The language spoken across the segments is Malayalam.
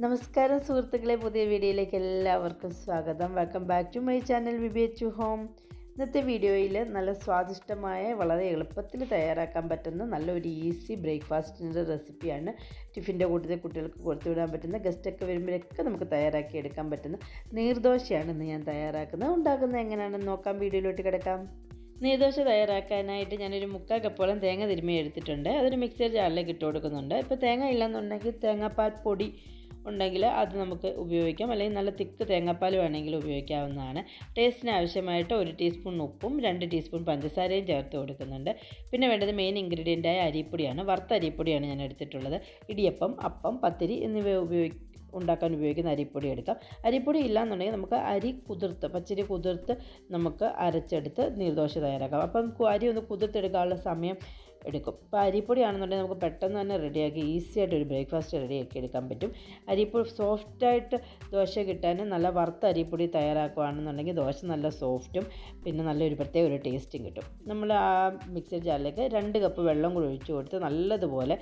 നമസ്കാരം സുഹൃത്തുക്കളെ, പുതിയ വീഡിയോയിലേക്ക് എല്ലാവർക്കും സ്വാഗതം. Welcome back to my channel VBH Home. ഇന്നത്തെ വീഡിയോയിൽ നല്ല സ്വാദിഷ്ടമായ വളരെ എളുപ്പത്തിൽ തയ്യാറാക്കാൻ പറ്റുന്ന നല്ലൊരു ഈസി ബ്രേക്ക്ഫാസ്റ്റിൻ്റെ റെസിപ്പിയാണ്. ടിഫിൻ്റെ കൂട്ടത്തിൽ കുട്ടികൾക്ക് കൊടുത്തു വിടാൻ പറ്റുന്ന, ഗസ്റ്റൊക്കെ വരുമ്പോഴൊക്കെ നമുക്ക് തയ്യാറാക്കി എടുക്കാൻ പറ്റുന്ന നീർദോശയാണ് ഇന്ന് ഞാൻ തയ്യാറാക്കുന്നത്. ഉണ്ടാക്കുന്നത് എങ്ങനെയാണെന്ന് നോക്കാം. വീഡിയോയിലോട്ട് കിടക്കാം. നീർദോശ തയ്യാറാക്കാനായിട്ട് ഞാനൊരു 3/4 കപ്പോളം തേങ്ങ തിരുമ്മി എടുത്തിട്ടുണ്ട്. അതൊരു മിക്സർ ജാറിലേക്ക് ഇട്ട് കൊടുക്കുന്നുണ്ട്. ഇപ്പോൾ തേങ്ങ ഇല്ലെന്നുണ്ടെങ്കിൽ തേങ്ങാപ്പാൽ പൊടി ഉണ്ടെങ്കിൽ അത് നമുക്ക് ഉപയോഗിക്കാം, അല്ലെങ്കിൽ നല്ല തിക്ക് തേങ്ങാപ്പാൽ വേണമെങ്കിൽ ഉപയോഗിക്കാവുന്നതാണ്. ടേസ്റ്റിന് ആവശ്യമായിട്ട് 1 ടീസ്പൂൺ ഉപ്പും 2 ടീസ്പൂൺ പഞ്ചസാരയും ചേർത്ത് കൊടുക്കുന്നുണ്ട്. പിന്നെ വേണ്ടത് മെയിൻ ഇൻഗ്രീഡിയൻ്റായ അരിപ്പൊടിയാണ്. വറുത്ത അരിപ്പൊടിയാണ് ഞാൻ എടുത്തിട്ടുള്ളത്. ഇടിയപ്പം, അപ്പം, പത്തിരി എന്നിവ ഉണ്ടാക്കാൻ ഉപയോഗിക്കുന്ന അരിപ്പൊടി എടുക്കാം. അരിപ്പൊടി ഇല്ലയെന്നുണ്ടെങ്കിൽ നമുക്ക് അരി കുതിർത്ത്, പച്ചരി കുതിർത്ത് നമുക്ക് അരച്ചെടുത്ത് നീർദോശ തയ്യാറാക്കാം. അപ്പം അരി ഒന്ന് കുതിർത്തെടുക്കാനുള്ള സമയം എടുക്കും. അപ്പോൾ അരിപ്പൊടി ആണെന്നുണ്ടെങ്കിൽ നമുക്ക് പെട്ടെന്ന് തന്നെ റെഡിയാക്കി ഈസി ആയിട്ട് ഒരു ബ്രേക്ക്ഫാസ്റ്റ് റെഡിയാക്കി എടുക്കാൻ പറ്റും. അരിപ്പൊടി സോഫ്റ്റായിട്ട് ദോശ കിട്ടാൻ നല്ല വറുത്ത അരിപ്പൊടി തയ്യാറാക്കുകയാണെന്നുണ്ടെങ്കിൽ ദോശ നല്ല സോഫ്റ്റും പിന്നെ നല്ലൊരു പ്രത്യേക ഒരു ടേസ്റ്റും കിട്ടും. നമ്മൾ ആ മിക്സർ ജാറിലേക്ക് 2 കപ്പ് വെള്ളം കൂടി ഒഴിച്ചു കൊടുത്ത് നല്ലതുപോലെ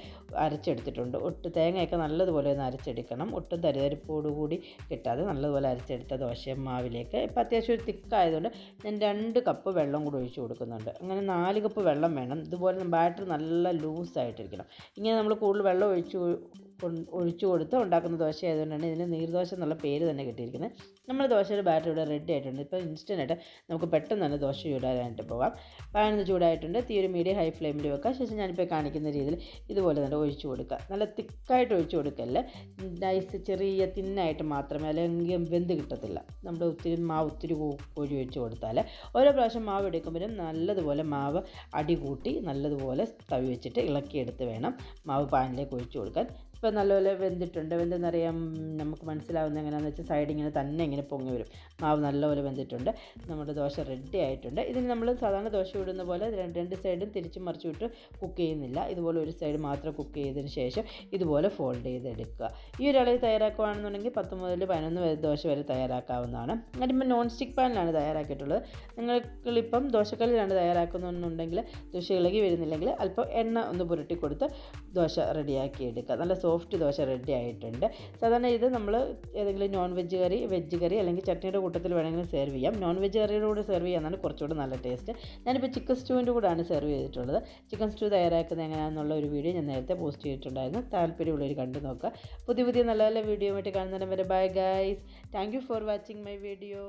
അരച്ചെടുത്തിട്ടുണ്ട്. തേങ്ങയൊക്കെ നല്ലതുപോലെ ഒന്ന് അരച്ചെടുക്കണം. ഒട്ടും തരിതരിപ്പോടുകൂടി കിട്ടാതെ നല്ലതുപോലെ അരച്ചെടുത്ത ദോശ മാവിലേക്ക് ഇപ്പോൾ അത്യാവശ്യം ഒരു തിക്കായതുകൊണ്ട് ഞാൻ 2 കപ്പ് വെള്ളം കൂടി ഒഴിച്ചു കൊടുക്കുന്നുണ്ട്. അങ്ങനെ 4 കപ്പ് വെള്ളം വേണം. ഇതുപോലെ ബാറ്റർ നല്ല ലൂസായിട്ടിരിക്കണം. ഇങ്ങനെ നമ്മൾ കൂടുതൽ വെള്ളം ഒഴിച്ചു കൊടുത്ത് ഉണ്ടാക്കുന്ന ദോശ ആയതുകൊണ്ടാണ് ഇതിന് നീർദോശ എന്നുള്ള പേര് തന്നെ കിട്ടിയിരിക്കുന്നത്. നമ്മൾ ദോശയുടെ ബാറ്റർ ഇവിടെ റെഡി ആയിട്ടുണ്ട്. ഇപ്പോൾ ഇൻസ്റ്റൻ്റായിട്ട് നമുക്ക് പെട്ടെന്ന് തന്നെ ദോശ ചൂടാനായിട്ട് പോകാം. പാനൊന്ന് ചൂടായിട്ടുണ്ട്. തീ ഒരു മീഡിയം ഹൈ ഫ്ലെയിമിൽ വെക്കുക. ശേഷം ഞാനിപ്പോൾ കാണിക്കുന്ന രീതിയിൽ ഇതുപോലെ തന്നെ ഒഴിച്ചു കൊടുക്കുക. നല്ല തിക്കായിട്ട് ഒഴിച്ചു കൊടുക്കല്ലേ, നൈസ് ചെറിയ തിന്നായിട്ട് മാത്രമേ, അല്ലെങ്കിൽ വെന്ത് കിട്ടത്തില്ല. നമ്മൾ ഒത്തിരി കോരി ഒഴിച്ചു കൊടുത്താൽ ഓരോ പ്രാവശ്യം മാവ് എടുക്കുമ്പോഴും നല്ലതുപോലെ മാവ് അടി കൂട്ടി നല്ലതുപോലെ തവി വെച്ചിട്ട് ഇളക്കിയെടുത്ത് വേണം മാവ് പാനിലേക്ക് ഒഴിച്ചു കൊടുക്കാൻ. ഇപ്പോൾ നല്ലപോലെ വെന്തിട്ടുണ്ട്. വെന്തെന്നറിയാം നമുക്ക് മനസ്സിലാവുന്നത് എങ്ങനെയാണെന്ന് വെച്ചാൽ സൈഡിങ്ങനെ തന്നെ ഇങ്ങനെ പൊങ്ങി വരും. മാവ് നല്ലപോലെ വെന്തിട്ടുണ്ട്. നമ്മുടെ ദോശ റെഡി ആയിട്ടുണ്ട്. ഇതിന് നമ്മൾ സാധാരണ ദോശ ഇടുന്ന പോലെ രണ്ട് സൈഡും തിരിച്ചും മറിച്ചു വിട്ട് കുക്ക് ചെയ്യുന്നില്ല. ഇതുപോലെ ഒരു സൈഡ് മാത്രം കുക്ക് ചെയ്തതിന് ശേഷം ഇതുപോലെ ഫോൾഡ് ചെയ്തെടുക്കുക. ഈ ഒരു അളവിൽ തയ്യാറാക്കുകയാണെന്നുണ്ടെങ്കിൽ 10 മുതൽ 11 ദോശ വരെ തയ്യാറാക്കാവുന്നതാണ്. ഞാനിപ്പോൾ നോൺ സ്റ്റിക്ക് പാനിലാണ് തയ്യാറാക്കിയിട്ടുള്ളത്. നിങ്ങൾക്കിപ്പം ദോശക്കല്ലിലാണ് തയ്യാറാക്കുന്നുണ്ടെങ്കിൽ ദോശ ഇളകി വരുന്നില്ലെങ്കിൽ അല്പം എണ്ണ ഒന്ന് പുരട്ടി കൊടുത്ത് ദോശ റെഡിയാക്കി എടുക്കുക. നല്ല സോഫ്റ്റ് ദോശ റെഡി ആയിട്ടുണ്ട്. സാധാരണ ഇത് നമ്മൾ ഏതെങ്കിലും നോൺ വെജ് കറി, വെജ് കറി അല്ലെങ്കിൽ ചട്നിയുടെ കൂട്ടത്തിൽ വേണമെങ്കിലും സെർവ് ചെയ്യാം. നോൺ വെജ് കറിയുടെ കൂടെ സെർവ് ചെയ്യാനാണ് കുറച്ചുകൂടി നല്ല ടേസ്റ്റ്. ഞാനിപ്പോൾ ചിക്കൻ സ്റ്റൂവിൻ്റെ കൂടെയാണ് സെർവ് ചെയ്തിട്ടുള്ളത്. ചിക്കൻ സ്റ്റൂ തയ്യാറാക്കുന്നത് എങ്ങനെയാണെന്നുള്ള ഒരു വീഡിയോ ഞാൻ നേരത്തെ പോസ്റ്റ് ചെയ്തിട്ടുണ്ടായിരുന്നു. താല്പര്യമുള്ളവർ കണ്ടു നോക്കുക. പുതിയ നല്ല നല്ല വീഡിയോ ആയിട്ട് കാണുന്നതിന് വരെ bye guys. Thank you for watching my video.